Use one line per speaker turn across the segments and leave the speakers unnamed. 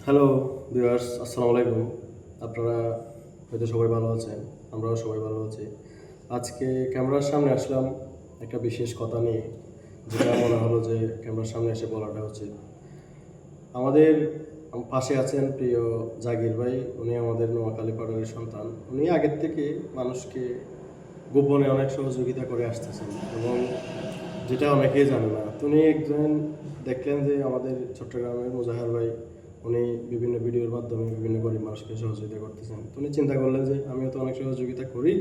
Hello viewers, আসসালামু আলাইকুম। আপনারা হয়তো সবাই ভালো আছেন, আমরাও সবাই ভালো আছি। আজকে ক্যামেরার সামনে আসলাম একটা বিশেষ কথা নিয়ে, যেটা মনে হলো যে ক্যামেরার সামনে এসে বলাটা উচিত। আমাদের পাশে আছেন প্রিয় জাকির ভাই। উনি আমাদের নোয়াখালী পাড়ার সন্তান। উনি আগের থেকে মানুষকে গোপনে অনেক সহযোগিতা করে আসতেছেন এবং যেটা অনেকেই জানে না। তো উনি একজন দেখলেন যে আমাদের চট্টগ্রামের মুজাহার ভাই উনি বিভিন্ন ভিডিওর মাধ্যমে বিভিন্ন গরিব মানুষকে সহযোগিতা করতেছেন। তো উনি চিন্তা করলেন যে আমিও তো অনেক সহযোগিতা করি,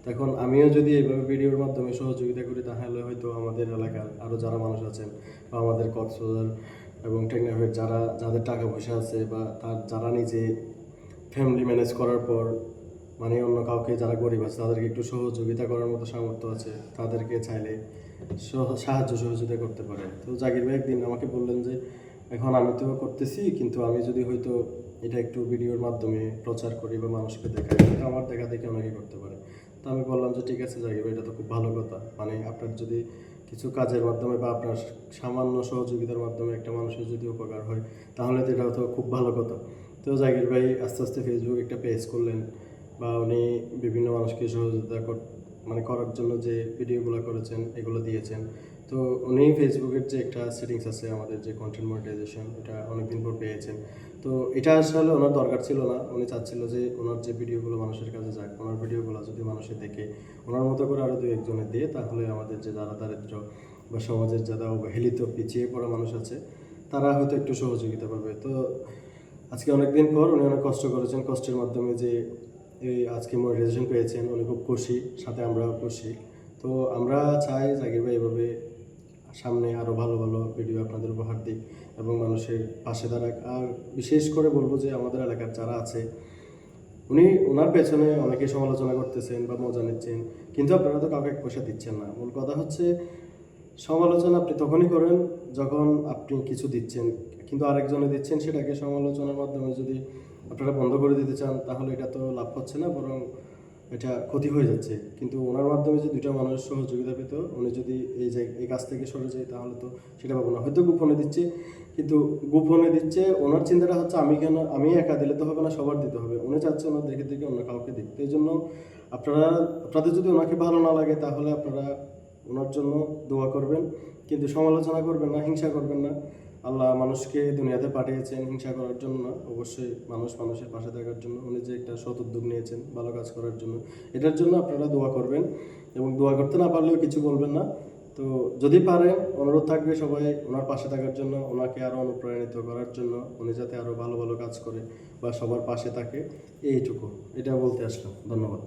তখন আমিও যদি এইভাবে ভিডিওর মাধ্যমে সহযোগিতা করি তাহলে হয়তো আমাদের এলাকার আরও যারা মানুষ আছেন বা আমাদের কক্সবাজার এবং টেকনাফের যাদের টাকা পয়সা আছে বা যারা নিজে ফ্যামিলি ম্যানেজ করার পর মানে অন্য কাউকে যারা গরিব আছে তাদেরকে একটু সহযোগিতা করার মতো সামর্থ্য আছে, তাদেরকে চাইলে সাহায্য সহযোগিতা করতে পারে। তো জাকির ভাই একদিন আমাকে বললেন যে এখন আমি তো করতেছি, কিন্তু আমি যদি হয়তো এটা একটু ভিডিওর মাধ্যমে প্রচার করি বা মানুষকে দেখাই, এটা আমার দেখা দেখে অনেকে করতে পারে। তো আমি বললাম যে ঠিক আছে জাকির ভাই, এটা তো খুব ভালো কথা। মানে আপনার যদি কিছু কাজের মাধ্যমে বা আপনার সামান্য সহযোগিতার মাধ্যমে একটা মানুষের যদি উপকার হয়, তাহলে তো এটাও তো খুব ভালো কথা। তো জাকির ভাই আস্তে আস্তে ফেসবুক একটা পেজ করলেন, বা উনি বিভিন্ন মানুষকে সহযোগিতা করার জন্য যে ভিডিওগুলো করেছেন এগুলো দিয়েছেন। তো উনি ফেসবুকের যে একটা সেটিংস আছে আমাদের যে কন্টেন্ট মনিটাইজেশন, এটা অনেকদিন পর পেয়েছেন। তো এটা আসলে ওনার দরকার ছিল না, উনি চাচ্ছিল যে ওনার যে ভিডিওগুলো মানুষের কাছে যাক, ওনার ভিডিওগুলো যদি মানুষে দেখে ওনার মতো করে আরও দু একজনের দিয়ে, তাহলে আমাদের যে যারা দারিদ্র বা সমাজের যারা অবহেলিত পিছিয়ে পড়া মানুষ আছে তারা হয়তো একটু সহযোগিতা পাবে। তো আজকে অনেকদিন পর উনি অনেক কষ্ট করেছেন, কষ্টের মাধ্যমে যে এই আজকে মনিটাইজেশন পেয়েছেন, উনি খুব খুশি, সাথে আমরাও খুশি। তো আমরা চাই জাকির ভাই এভাবে সামনে আরও ভালো ভালো ভিডিও আপনাদের উপহার দিক এবং মানুষের পাশে দাঁড়াক। আর বিশেষ করে বলবো যে আমাদের এলাকার যারা আছে, ওনার পেছনে অনেকে সমালোচনা করতেছেন বা মজা নিচ্ছেন, কিন্তু আপনারা তো কাউকে পয়সা দিচ্ছেন না। মূল কথা হচ্ছে সমালোচনা আপনি তখনই করেন যখন আপনি কিছু দিচ্ছেন, কিন্তু আরেকজনে দিচ্ছেন, সেটাকে সমালোচনার মাধ্যমে যদি আপনারা বন্ধ করে দিতে চান তাহলে এটা তো লাভ হচ্ছে না, বরং এটা ক্ষতি হয়ে যাচ্ছে। কিন্তু ওনার মাধ্যমে যে দুইটা মানুষ সহযোগিতা পেত, উনি যদি এই কাজ থেকে সরে যায় তাহলে তো সেটা পাবো না। হয়তো গোপনে দিচ্ছে, কিন্তু গোপনে দিচ্ছে ওনার চিন্তাটা হচ্ছে আমি একা দিলে তো হবে না, সবার দিতে হবে। উনি চাচ্ছে ওনার দেখে দেখে অন্য কাউকে দিক। তো এই জন্য আপনাদের যদি ওনাকে ভালো না লাগে তাহলে আপনারা ওনার জন্য দোয়া করবেন, কিন্তু সমালোচনা করবেন না, হিংসা করবেন না। আল্লাহ মানুষকে দুনিয়াতে পাঠিয়েছেন হিংসা করার জন্য না, অবশ্যই মানুষের পাশে থাকার জন্য। উনি যে একটা সৎ উদ্যোগ নিয়েছেন ভালো কাজ করার জন্য, এটার জন্য আপনারা দোয়া করবেন এবং দোয়া করতে না পারলেও কিছু বলবেন না। তো যদি পারেন অনুরোধ থাকবে সবাই ওনার পাশে থাকার জন্য, ওনাকে আরও অনুপ্রাণিত করার জন্য, উনি যাতে আরও ভালো ভালো কাজ করে বা সবার পাশে থাকে, এইটুকু এটা বলতে আসলাম। ধন্যবাদ।